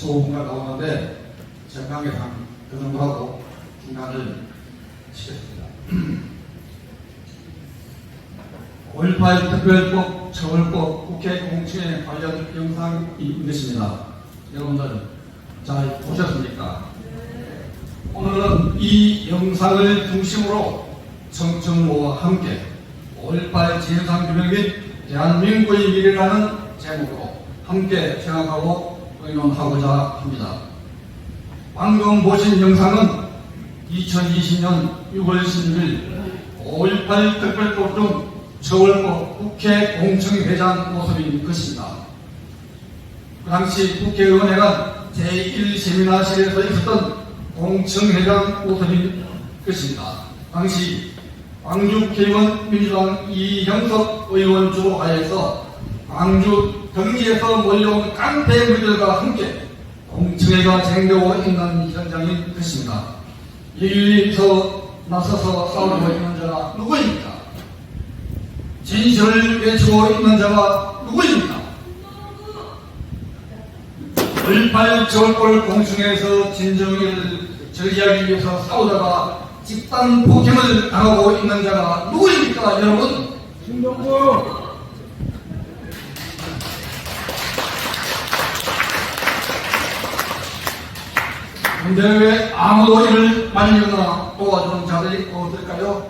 소음가 나오는데 정강에서 그 정도 하고 중간을 치겠습니다. 5.18 특별법, 처벌법, 국회 공청회 관련 영상이 있습니다. 여러분들 잘 보셨습니까? 오늘은 이 영상을 중심으로 청청모와 함께 5.18 진상규명 및 대한민국의 미래라는 제목으로 함께 생각하고 의논하고자 합니다. 방금 보신 영상은 2020년 6월 16일 5.18 특별법 중 처벌법 국회 공청회장 모습인 것입니다. 그 당시 국회의원회관 제1세미나실에서 있었던 공청회장 모습인 것입니다. 당시 광주국회의원 민주당 이형석 의원 주도하에서 광주 경리에서 몰려온 깡패 무리들과 함께 공청회가 진행되고 있는 현장인 것입니다. 여기서 나서서 싸우고 있는 자가 누구입니까? 진실을 외치고 있는 자가 누구입니까? 5.18 처벌법 공청회에서 진정을 저지하기 위해서 싸우다가 집단 폭행을 당하고 있는 자가 누구입니까, 여러분? 신동구! 근데 왜 아무도 이를 말리거나 도와주는 자들이 없을까요?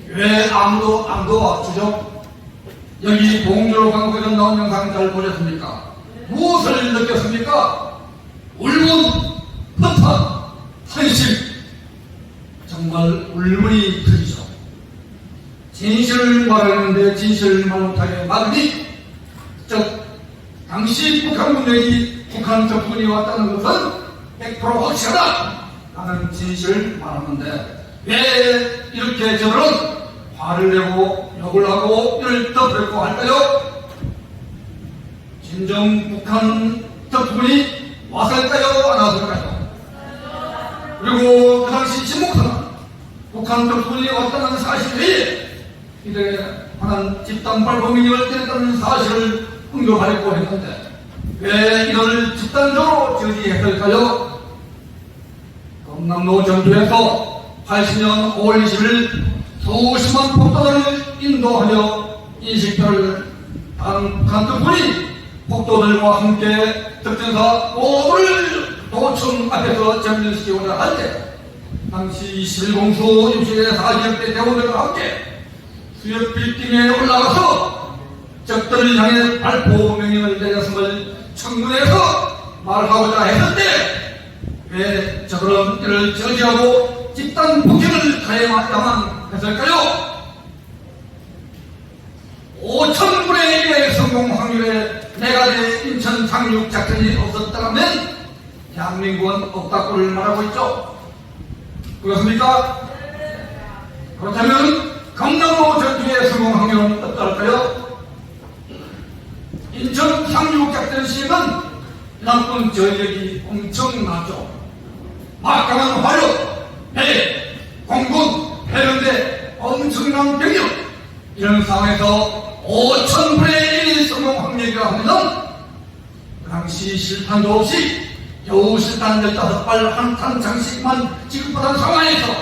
왜 아무도 안 도와주죠? 여기 봉주로 광고에서 나온 영상 잘 보셨습니까? 무엇을 느꼈습니까? 울분, 허탄, 한심. 정말 울분이 터지죠. 진실을 말하는데 진실을 말 못하게 막으니, 즉 당시 북한 문명이 북한 적군이 왔다는 것은 100% 확실하다 라는 진실을 말하는데 왜 이렇게 저들은 화를 내고 욕을 하고 이를 덮으려고 할까요? 진정 북한 적군이 왔을까요? 안 왔을까요? 그리고 그 당시 침묵하는 북한 적군이 왔다는 사실 외에 이들에 관한 집단 발포민을 때렸다는 사실을 언급하려고 했는데 왜 이들을 집단적으로 저지했을까요? 경남도 전주에서 80년 5월 20일 수십만 폭도들을 인도하며 인식표를 간뜻뿐이 폭도들과 함께 특전사 모두를 도청 앞에서 전멸시키고자 할 때 당시 21공수 60대 40대 대원들과 함께 수협 빌딩에 올라가서 적들을 향해 발포 명령을 내렸음을 청문회에서 말하고자 했을 때 왜 저런 일을 저지하고 집단 폭행을 가해야만 했을까요? 5,000분의 1의 성공 확률에 내가제 인천 상륙 작전이 없었다면 대한민국은 없다고를 말하고 있죠. 그렇습니까? 그렇다면 강남로 전투의 성공 확률은 어떨까요? 인천 상륙 작전 시에는 남군 전력이 엄청나죠. 막강한 화력, 배, 공군, 해병대, 엄청난 병력, 이런 상황에서 5,000분의 1의 성공 확률이라 하면 그 당시 실탄도 없이 겨우 실탄 15발 한 탄 장씩만 지급받은 상황에서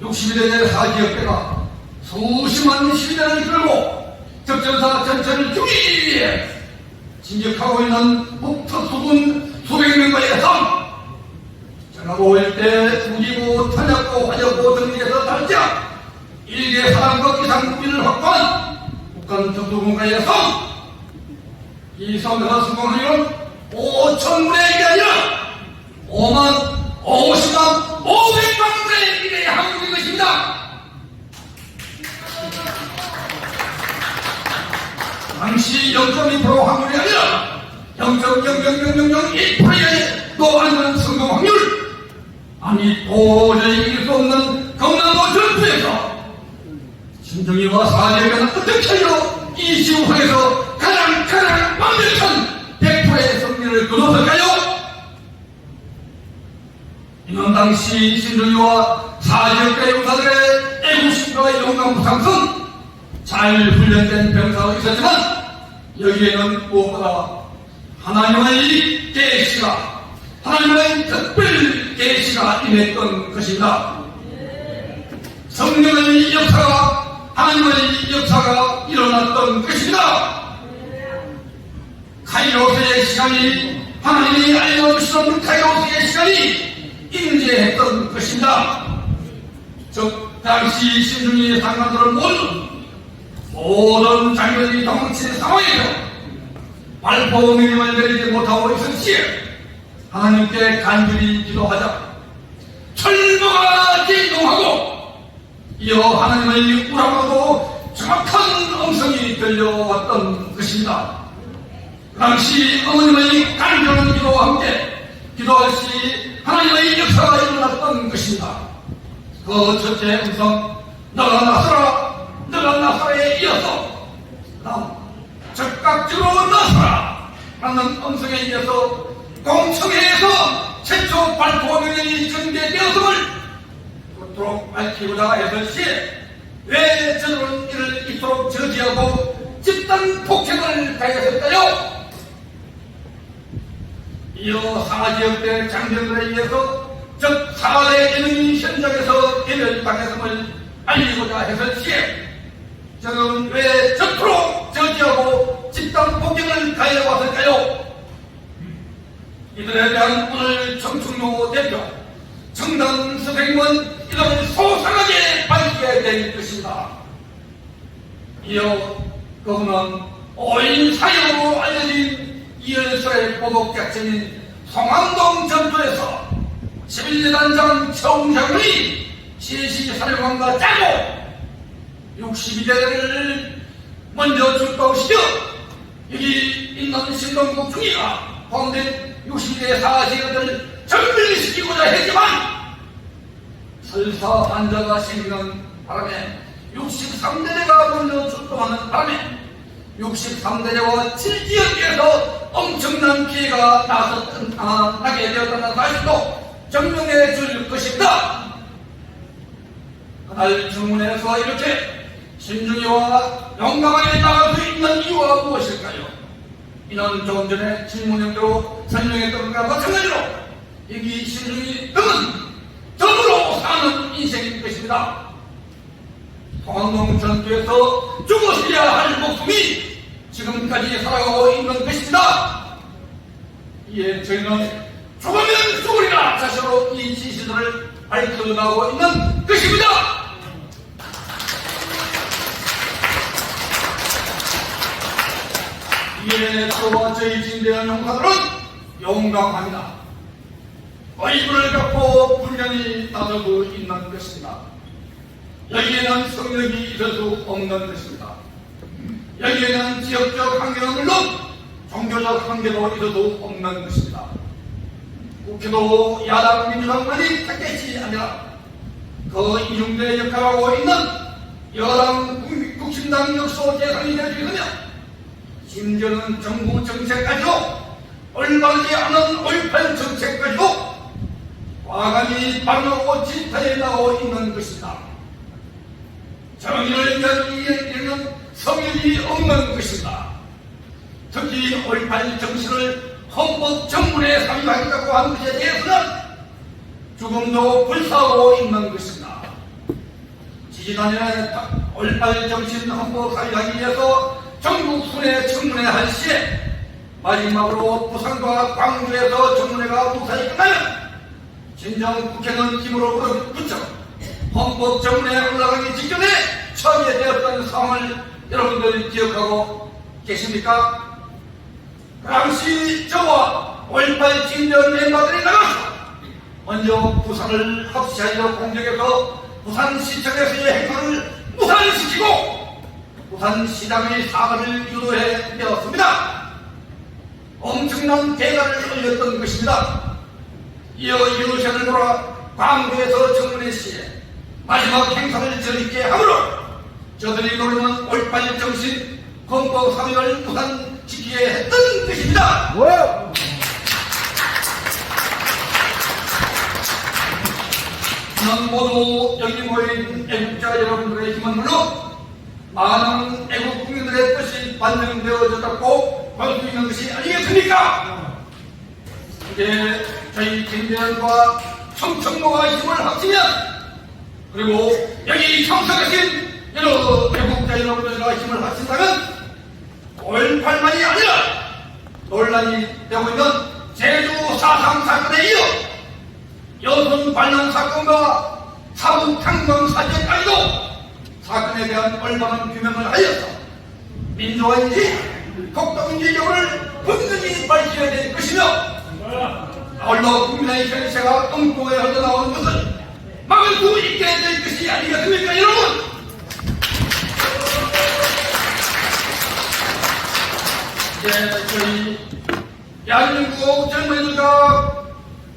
62대 4기업대가 수십만 시민을 끌고 적전사 전체를 죽이기 위해 진격하고 있는 북특수군 수백 명과의 싸움, 전하고 일대 무기고 탄약고 화력고 등지에서 달자 일개 사람급 이상 무기를 확보한 북한 특수군과의 싸움, 이 싸움에서 성공하면 5,000분의 1이 아니라 50만 500만 분의 1의 한국인 것입니다. 당시 0.2% 확률이 아니라 0.00001%의 또 하는 성공 확률, 아니 도저히 이길 수 없는 경남도 전투에서 신정희와 사제가 어떻게 하여 이 지구상에서 가장 완벽한 100%의 승리를 거뒀을까요? 이는 당시 신정희와 사제의 용사들의 애국심과勇敢 부상선, 잘 훈련된 병사가 있었지만 여기에는 무엇보다 하나님의 계시가, 하나님의 특별 계시가 임했던 것입니다. 성령의 역사가, 하나님의 역사가 일어났던 것입니다. 카이로스의 시간이, 하나님이 알려주시는 카이로스의 시간이 임재했던 것입니다. 즉 당시 신중히 상관들은 모든 장면이 도망친 상황에서 발포 명령을 내리지 못하고 있을 시에 하나님께 간절히 기도하자 철거가 진동하고 이어 하나님의 우람으로 정확한 음성이 들려왔던 것입니다. 그 당시 어머님의 간절한 기도와 함께 기도할 시 하나님의 역사가 일어났던 것입니다. 그 첫째 음성, 너가 나서라, 너가 나서라에 이어서 다음 적극적으로 나서라 라는 음성에 이어서 공청회에서 최초 발포 명령이 전개되었음을 그토록 밝히고자 했을 시에 왜 저런 일을 이토록 저지하고 집단 폭행을 가했을까요? 이어 사지역대 장병들에 의해서 즉 4대 예능이 현장에서 개별당했음을 알리고자 했을 시에 저는 왜 저토록 저지하고 집단 폭행을 가해왔을까요? 이들에 대한 오늘 정충로 대표 정당 선생님은 이를 소상하게 밝혀야 될 것입니다. 이어 그분은 5인 사형으로 알려진 이열설의 보복작전인 송암동 전투에서 11대단장 정장군이 시시사령관과 짜고 62대를 먼저 출동시켜 여기 있는 신동국 중위가 포함된 62대 사시들을 정밀시키고자 했지만 설사 환자가 생기는 바람에 63대대가 먼저 출동하는 바람에 63대대와 7지역에서 엄청난 피해가 나게 되었다는 사실도 증명해 줄 것입니다. 그날 주문에서 이렇게 신중히와 용감하게 나갈 수 있는 이유가 무엇일까요? 이는 조금 전에 질문형으로 설명했던 것과 마찬가지로 여기 신중히 등은 덤으로 사는 인생인 것입니다. 통학농 전투에서 죽었어야 할 목숨이 지금까지 살아가고 있는 것입니다. 이에 저희는 죽으면 죽으리라 자신으로 이 지시들을 밝혀나가고 있는 것입니다. 이에 저와 저희 진대한 용사들은 용감합니다. 의무를 갖고 분명히 따르고 있는 것입니다. 여기에는 성역이 있을 수 없는 것입니다. 여기에는 지역적 한계는 물론 종교적 한계도 있을 수 없는 것입니다. 국회도 야당 민주당만이 택get이 아니라 그 이중대 역할하고 있는 여당 국힘당 역소 대상이 되어주며 심지어는 정부 정책까지도 올바르지 않은 올팔 정책까지도 과감히 발로고 진타에 나오고 있는 것입니다. 정의를 위한 이해는 성역이 없는 것입니다. 특히 올팔 정신을 헌법 정문에 삽입하겠다고 하는 것에 대해서는 조금도 불사하고 있는 것입니다. 지지난해 올팔 정신 헌법 삽입하기 위해서 전국 순회 청문회 할 시에 마지막으로 부산과 광주에서 청문회가 무사히 끝나면 진정 국회는 힘으로 붙여 헌법 정문회에 올라가기 직전에 처리에 되었던 상황을 여러분들이 기억하고 계십니까? 그 당시 저와 올팔 진전 멤버들이 나가서 먼저 부산을 합시하여 공격해서 부산시청에서의 행사를 무산시키고 부산시장의 사과를 유도해 되었습니다. 엄청난 대가를 올렸던 것입니다. 이어 유도션을 돌아 광주에서 청문회 시에 마지막 행사를 저리게 하므로 저들이 노리는 올팔 정신 헌법 3위를 무산시키게 했던 것입니다. 저는 모두 여기 모인 애국자 여러분들의 힘은 물론 많은 애국 국민들의 뜻이 반영되어졌다고 볼 수 있는 것이 아니겠습니까? 이제 저희 김대현과 청청모가 힘을 합치면 그리고 여기 참석하신 여러 애국자 여러분들과 힘을 합친다면 5.18만이 아니라 논란이 되고 있는 제주 4.3 사건에 이어 여성 반란 사건과 사북 탄광 사건까지도 사건에 대한 올바른 규명을 하여서 민주화인지 독도인지 여부를 분명히 밝혀야 될 것이며 아울러 국민의 현세가 엉뚱하게 흘러나오는 것을 막을 수 있게 될 것이 아니겠습니까 여러분? 이제 저희 대한민국 젊은이들과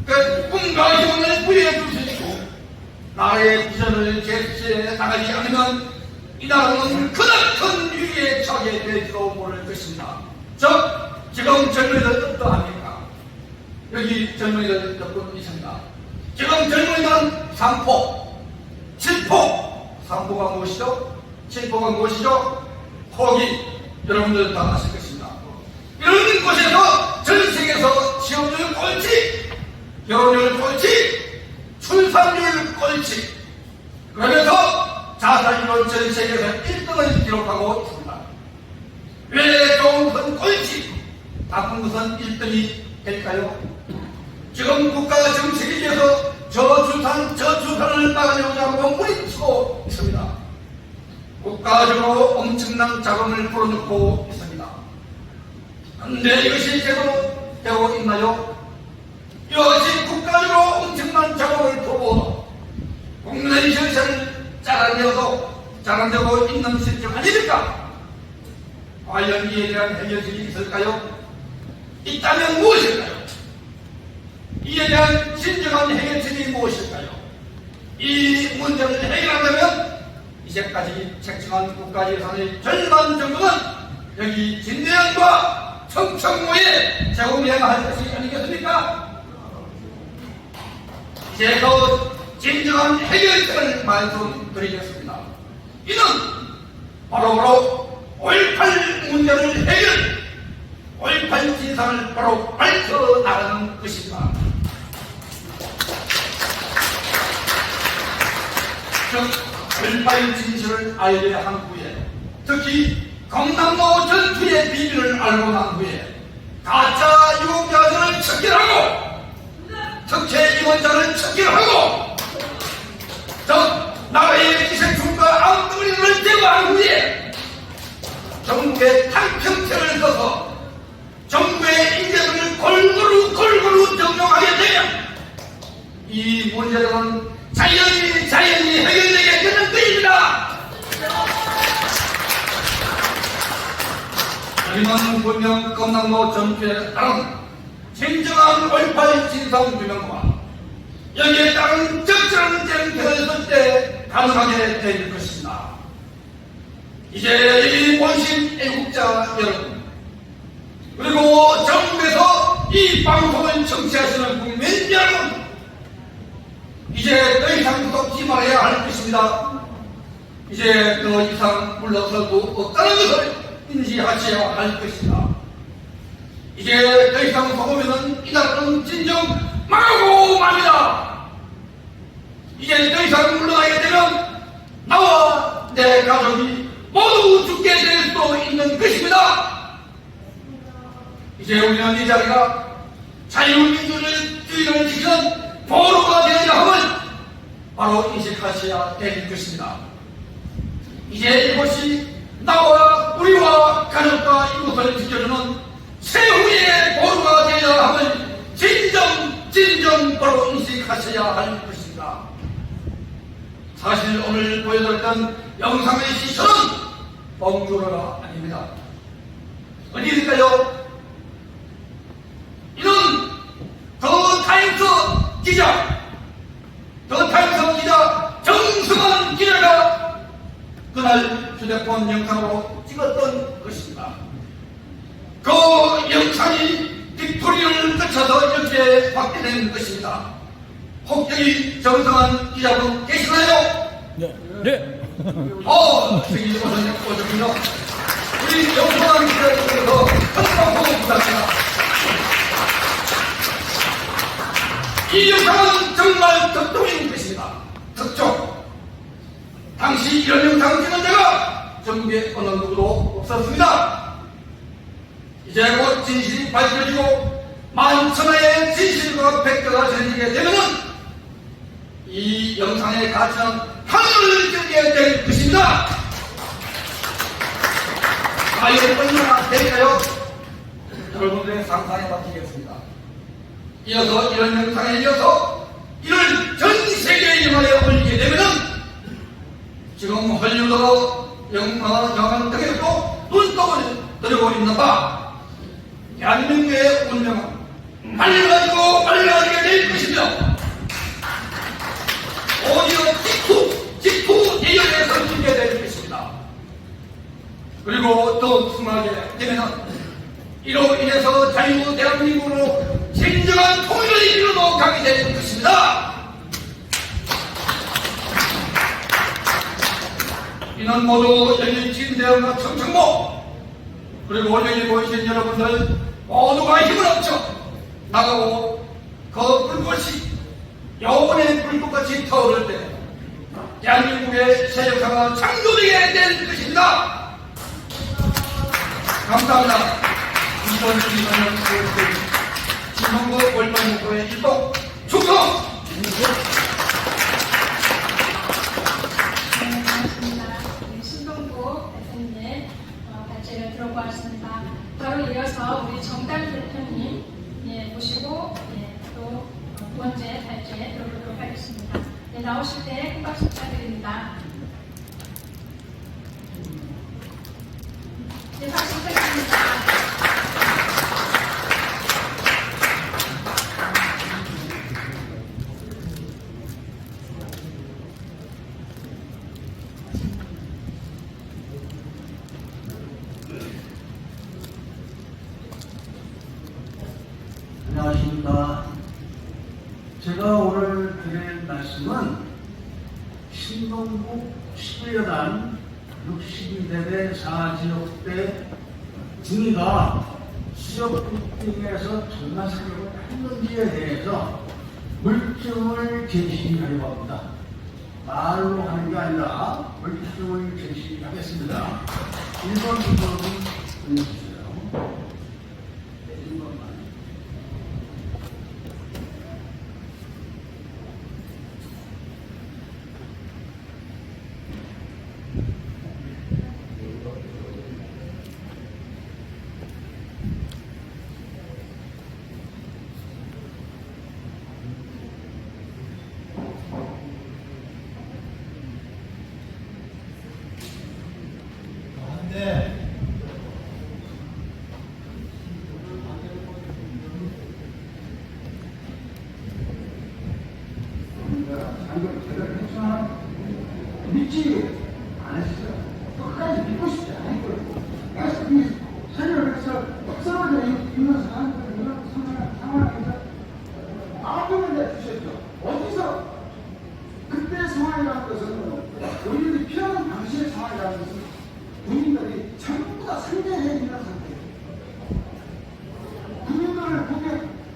그 꿈과 희망을 부여해 주시고 나라의 비전을 제시해 나가지 않으면 이 나라는 크나큰 위기에 처하게 될지도 모를 것입니다. 즉 지금 젊은이들 어떠합니까? 여기 젊은이들 몇 분 있습니다. 지금 젊은이들은 3포, 7포 3포가 무엇이죠? 7포가 무엇이죠? 포기 여러분들 다 아실 것입니다. 이런 곳에서 전 세계에서 취업률 꼴찌, 결혼율 꼴찌, 출산율 꼴찌, 그러면서 자살률은 전 세계에서 1등을 기록하고 있습니다. 왜 좋은 것은 꼴찌, 나쁜 것은 1등이 될까요? 지금 국가 정책에 대해서 저출산을 막으려고 하고 물리치고 있습니다. 국가적으로 엄청난 자금을 불어넣고 있습니다. 그런데 이것이 제대로 되고 있나요? 이것이 국가적으로 엄청난 자금을 부어 국민의 현실을 짜란되고 있는 실정 아닙니까? 과연 이에 대한 해결책이 있을까요? 있다면 무엇일까요? 이에 대한 진정한 해결책이 무엇일까요? 이 문제를 해결한다면 이제까지 책정한 국가 예산의 절반 정도는 여기 진대현과 청청모에 제공해야 할 것이 아니겠습니까? 이제 그 진정한 해결책을 말씀드리겠습니다. 이는 바로 5.18 문제를 해결, 5.18 진상을 바로 밝혀나가는 것입니다. 즉 얼마의 진실을 알게 한 후에, 특히 강남로 전투의 비밀을 알고 난 후에 가짜 유혹자들을 척결하고 특혜 임원자를 척결하고 나라의 기생충과 암덩어리를 제거한 후에 정부의 탄평체를 써서 정부의 인재들을 골고루 정령하게 되면 이 문제는 자연히 해결되게 되는 것입니다. 하지만 분명 강남로 전투에 따른 진정한 올바른 진상규명과 여기에 따른 적절한 쟁점을 쓸 때 가능하게 될 것입니다. 이제 이 본심 애국자 여러분, 그리고 전국에서 이 방송을 청취하시는 국민 여러분, 이제 더 이상 무섭지 말아야 할 것입니다. 이제 더 이상 물러설도 없다는 것을 인지하셔야 할 것입니다. 이제 더 이상 속으면은 이 나라는 진정 망하고 맙니다. 이제 더 이상 물러나게 되면 나와 내 가족이 모두 죽게 될 수도 있는 것입니다. 이제 우리는 이 자리가 자유민주주의를 지키는 보루가 되어야 함을 바로 인식하셔야 될 것입니다. 이제 이것이 나와 우리와 가족과 이곳을 지켜주는 최후의 보루가 되어야 함을 진정 바로 인식하셔야 할 것입니다. 사실 오늘 보여드렸던 영상의 시선은 뻥조라가 아닙니다. 어디일까요? 이는 더 타임스 기자 정승환 기자가 그날 휴대폰 영상으로 찍었던 것입니다. 그 영상이 빅토리를 거쳐서 이렇게 확대된 것입니다. 혹 여기 정승환 기자분 계시나요? 네. 저기 오셨군요. 우리 정승환 기자님께서 한번 부탁드립니다. 이 영상은 정말 특종인 것입니다. 특종. 당시 이런 영상 찍은 데가 전국에 어느 누구도 없었습니다. 이제 곧 진실이 밝혀지고 만천하의 진실과 백과가 전해지게 되면은 이 영상의 가치는 하늘을 찌르게 될 것입니다. 과연 얼마나 될까요? 여러분들의 상상에 맡기겠습니다. 이어서 이런 영상에 이어서 이를 전 세계의 영화에 올리게 되면은 지금 헐리우드로 영화 등에도 눈독을 들이고 있는 바 대한민국의 운명은 말라지게 될 것이며 오히려 직후 대열에 선지게 될 것입니다. 그리고 더 심하게 되면은 이로 인해서 자유 대한민국으로 진정한 통일을 이루러 가게 될 것입니다. 이는 모두 여기 진대원과 청청모 그리고 여기 보이신 여러분들 모두가 힘을 합쳐 나가고 그 불꽃이 영원의 불꽃같이 타오를 때 대한민국의 새 역사가 창조되게 될 것입니다. 감사합니다. 이번 주기는 신동구 월반목표의 일동 충성! 반갑습니다. 신동구 대표님 발제를 들어보았습니다. 바로 이어서 우리 정당 대표님 모시고 또 두 번째 발제 들어보도록 하겠습니다. 나오실 때 큰 박수 부탁드립니다. 박수 부탁드립니다. 안녕하십니까. 제가 오늘 드릴 말씀은 신동국 11여단 62대대 4지역대 중위가 지역 빌딩에서 전화 사격을 했는지에 대해서 물증을 제시하려고 합니다. 말로 하는 게 아니라 물질을 제시하겠습니다. 1번 부분은 보내주세요. 네, 1번만. 네. 장관 제대로 했지만 믿지 않았어요. 끝까지 믿고 싶지 않았거든요. 그래서 이 세력을 해서 역사를 이면서 하는 이런 상황에서 아픔을 내주셨죠. 어디서 그때 상황이라는 것은 우리들이 피하는 당시의 상황이라는 것은 국민들이 전부 다 상대해 있는 상태예요. 국민들을 보게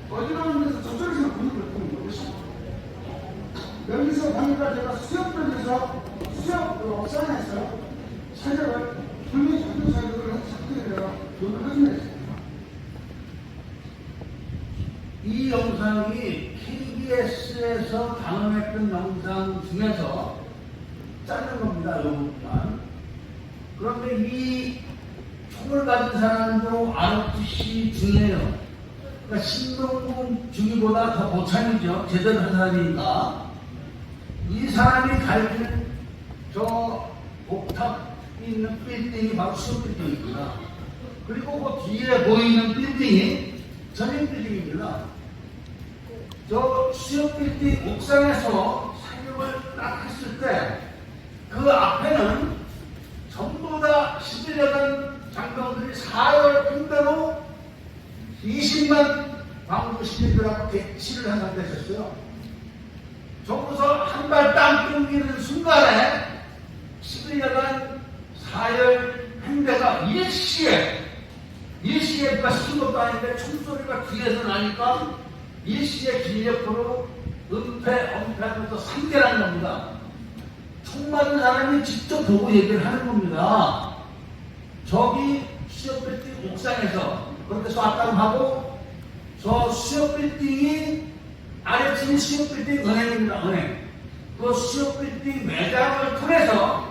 어지러운 데서 저쪽에서 국민들을 보는 것이 여기서 보니까 제가 수협동에서 수협 옥상에서 사격을 분명히 전투 사격을 해서 작전을 돈을 확인했습니다. 이 영상이 KBS에서 방영했던 영상 중에서 짧은 겁니다. 요것만. 그런데 이 총을 가진 사람도 ROTC 중이에요. 그러니까 신동국 중이보다 더 고참이죠. 제대로 한 사람이니까. 이 사람이 가진 저 복탑 있는 빌딩이 바로 수협 빌딩입니다. 그리고 그 뒤에 보이는 빌딩이 전용 빌딩입니다. 저 수협 빌딩 옥상에서 사격을 딱 했을 때 그 앞에는 전부 다 11여단 장병들이 4열 군대로 20만 광주 시민들하고 대치를 한 상태였어요. 저기서 한 발 땅 땡기는 순간에 11여단 4열 행대가 일시에 누가 시킨 것도 아닌데 총소리가 뒤에서 나니까 일시에 진력으로 은폐하면서 상대라는 겁니다. 총 맞은 사람이 직접 보고 얘기를 하는 겁니다. 저기 수협 빌딩 옥상에서 그렇게 쐈다고 하고 저 수협 빌딩이 아래층이 수협 빌딩 은행입니다. 은행. 그 수협 빌딩 매장을 통해서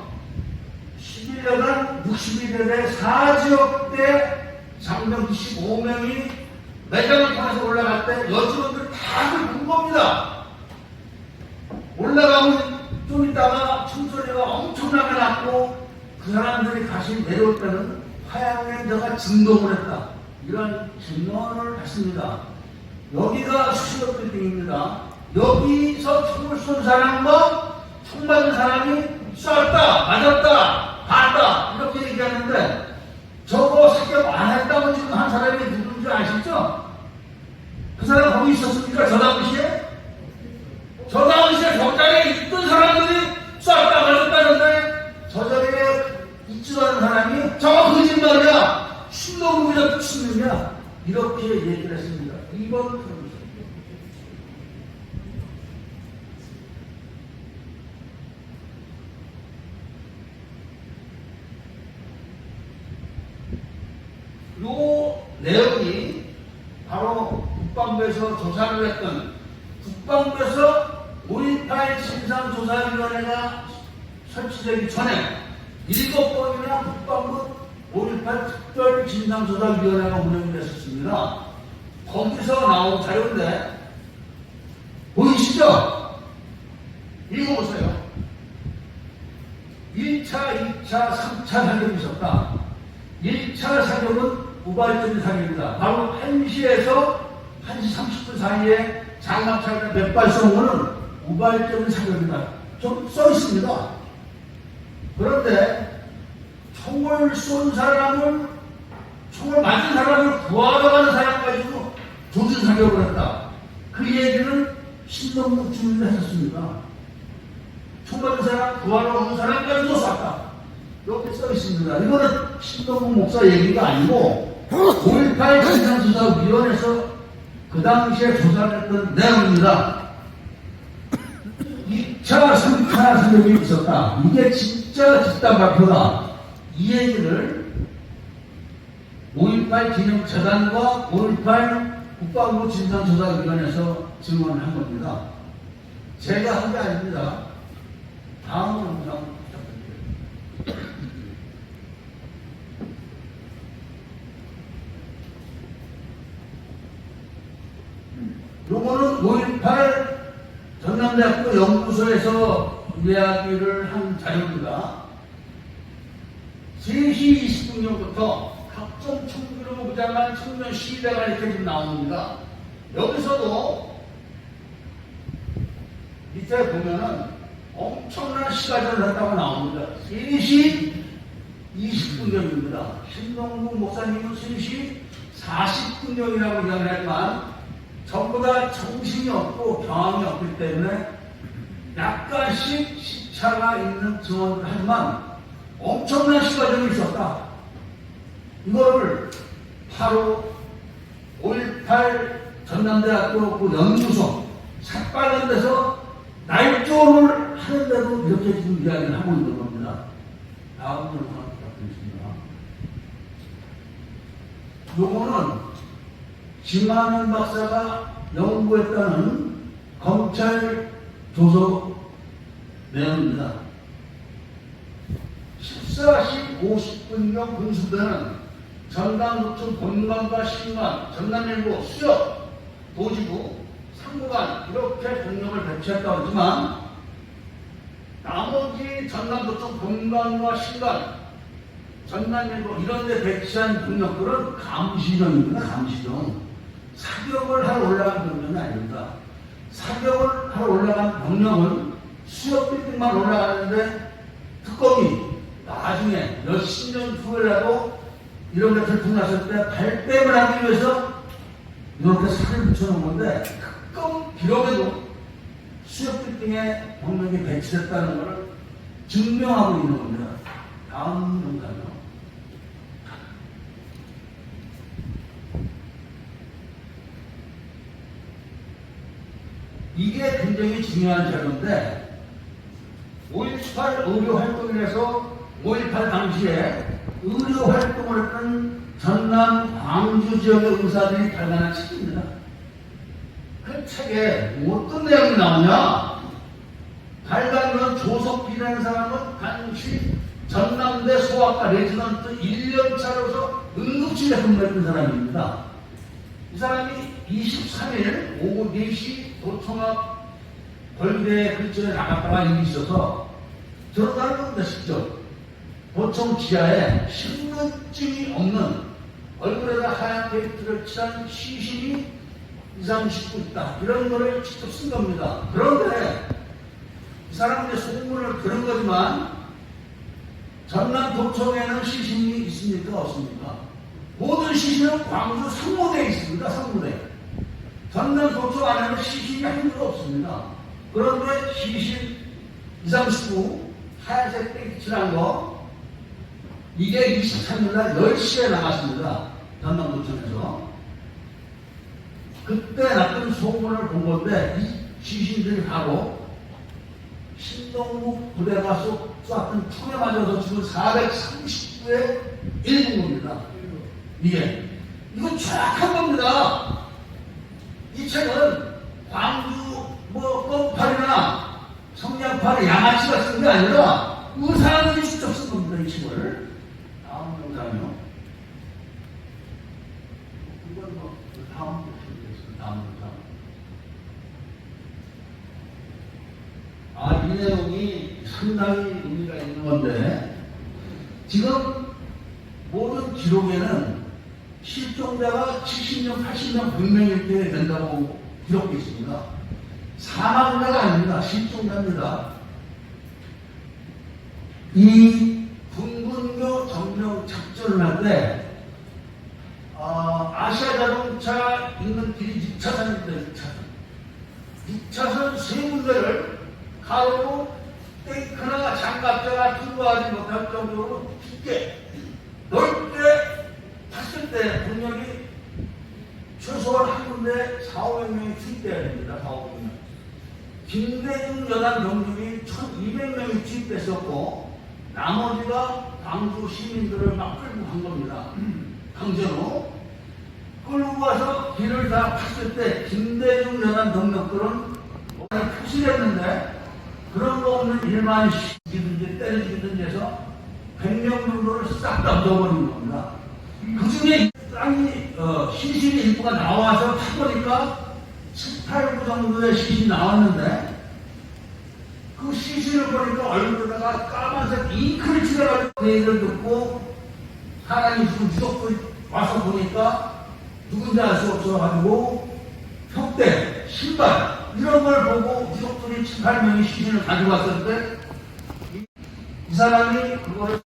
11여단 62대대 4지역대 장병 25명이 매장을 통해서 올라갈 때 여직원들 다들 본 겁니다. 올라가면 좀 있다가 총소리가 엄청나게 났고 그 사람들이 다시 내려올 때는 화양연대가 진동을 했다. 이런 증언을 받습니다. 여기가 수협 빌딩입니다. 여기서 총을 쏜 사람과 총 맞은 사람이 쐈다, 맞았다, 봤다 이렇게 얘기하는데 저거 사격 안 했다고 지금 한 사람이 누군지 아시죠? 그 사람 거기 있었습니까? 저 당시에? 저 당시에 경장에 있던 사람들이 쐈다 맞았다는데 저 자리에 있지도 않은 사람이 저거 거짓말이야, 신동국이라 치느냐 이렇게 얘기를 했습니다. 2번 들어보세요. 요 내용이 바로 국방부에서 조사를 했던 국방부에서 5.18 진상조사위원회가 설치되기 전에 7번이나 국방부 5.18 특별 진상조사위원회가 운영이 됐었습니다. 거기서 나온 자료인데 보이시죠? 읽어보세요. 1차, 2차, 3차 사격이 있었다. 1차 사격은 우발적인 사격입니다. 바로 1시에서 1시 30분 사이에 장갑차가 몇 발 쏜 거는 우발적인 사격입니다. 좀 써 있습니다. 그런데 총을 쏜 사람을, 총을 맞은 사람을 구하러 가는 사람 가지고 조준 사격을 했다. 그 얘기는 신동국 주민이 했었습니다. 총 맞은 사람 구하러 오는 사람 가지고 쐈다. 이렇게 써 있습니다. 이거는 신동국 목사 얘기가 아니고 5.18 진상조사위원회에서 그 당시에 조사를 했던 내용입니다. 2차 2차, 3차 선정이 있었다. 이게 진짜 집단 발표다. 이 얘기를 5.18 기념재단과 5.18 국방부 진상조사위원회에서 증언을 한 겁니다. 제가 한 게 아닙니다. 다음 영상 부탁드립니다. 요거는 5.18 전남대학교 연구소에서 이야기를 한 자료입니다. 3시 20분경부터 각종 총기로 무장한 청년 시위대가 이렇게 지금 나옵니다. 여기서도 밑에 보면은 엄청난 시가전을 했다고 나옵니다. 3시 20분경입니다. 신동국 목사님은 3시 40분경이라고 이야기를 하지만 전부 다 정신이 없고 경험이 없기 때문에 약간씩 시차가 있는 증언을 하지만 엄청난 시가전이 있었다. 이거를 바로 5.18 전남대학교 그 연구소 삭발된 데서 날조를 하는데도 이렇게 지금 이야기를 하고 있는 겁니다. 다음 영상 부탁드리겠습니다. 요거는 김한원 박사가 연구했다는 검찰 조서 내용입니다. 14시 50분경 군수대는 전남도청 본관과 신관, 전남일보, 수협, 도지부, 상무관 이렇게 병력을 배치했다고 하지만 나머지 전남도청 본관과 신관, 전남일보 이런 데 배치한 병력들은 감시정입니다. 감시정. 사격을 하러 올라간 병력이 아닙니다. 사격을 하러 올라간 병력은 수협 빌딩만 올라가는데 특검이 나중에 몇십 년 후에라도 이런 데 들통났을 때 발뺌을 하기 위해서 이렇게 살을 붙여놓은 건데 특검 기록에도 수협 빌딩에 병력이 배치됐다는 것을 증명하고 있는 겁니다. 다음 영상이요. 이게 굉장히 중요한 자료인데 5.18 의료활동이라서 5.18 당시에 의료활동을 했던 전남 광주 지역의 의사들이 발간한 책입니다. 그 책에 어떤 내용이 나오냐? 발간원 조석비라는 사람은 당시 전남대 소아과 레지던트 1년차로서 응급실에 근무했던 사람입니다. 이 사람이 23일 오후 4시 도청 앞 벌대 근처에 나갔다가 일이 있어서 들어가는 겁니다. 직접 도청 지하에 신분증이 없는 얼굴에다 하얀 페인트를 칠한 시신이 20-30분 있다. 이런 거를 직접 쓴 겁니다. 그런데 이 사람은 이제 소문을 들은 거지만 전남 도청에는 시신이 있습니까? 없습니까? 모든 시신은 광주 상무대에 있습니다. 상무대. 전남 도청 안에는 시신이 한 개도 없습니다. 그런데 시신 20-30분 하얀색 땡기 칠한 거 이게 23일날 10시에 나갔습니다. 전남 도청에서. 그때 났던 소문을 본 건데 이 시신들이 바로 신동국 부대가 쐈던 총에 맞아서 죽은 430구의 일부입니다. 이거 정확한 겁니다. 이 책은 광주 껌팔이나 성냥팔이 양아치가 쓴 게 아니라 의사들이 직접 쓴 겁니다. 이 책을. 다음 영상이요. 이건 다음 영상. 다음 영상. 이 내용이 상당히 의미가 있는 건데 지금 모든 기록에는 실종자가 70명, 80명, 100명일 때 된다고 기록되어 있습니다. 사망자가 아닙니다. 실종자입니다. 이 군군교 점령 작전을 할 때 아시아자동차 있는 길이 6차선입니다. 6차선 세 군데를 가로로 탱크나 장갑차가 통과하지 못할 정도로 깊게 넓게 탔을 때 분명히 최소한 한 군데 400~500명이 투입돼야 됩니다. 400~500명. 김대중 여단 병력이 1200명이 투입됐었고 나머지가 광주 시민들을 막 끌고 간 겁니다. 강제로 끌고 가서 길을 다 팠을 때 김대중 여단 병력들은 표시했는데 그런 거 없는 일반 시기든지 때려주든지 해서 100명 정도를 싹 다 넣어버린 겁니다. 그 중에 땅이 시신 일부가 나와서 파보니까 7, 8구 정도의 시신이 나왔는데 그 시신을 보니까 얼굴에다가 까만색 잉크를 칠해가지고 그 얘기를 듣고 사람이 지금 유족들이 와서 보니까 누군지 알 수 없어가지고 벽대, 신발 이런 걸 보고 유족들이 7, 8명이 시신을 가져갔을 때 이 사람이 그거를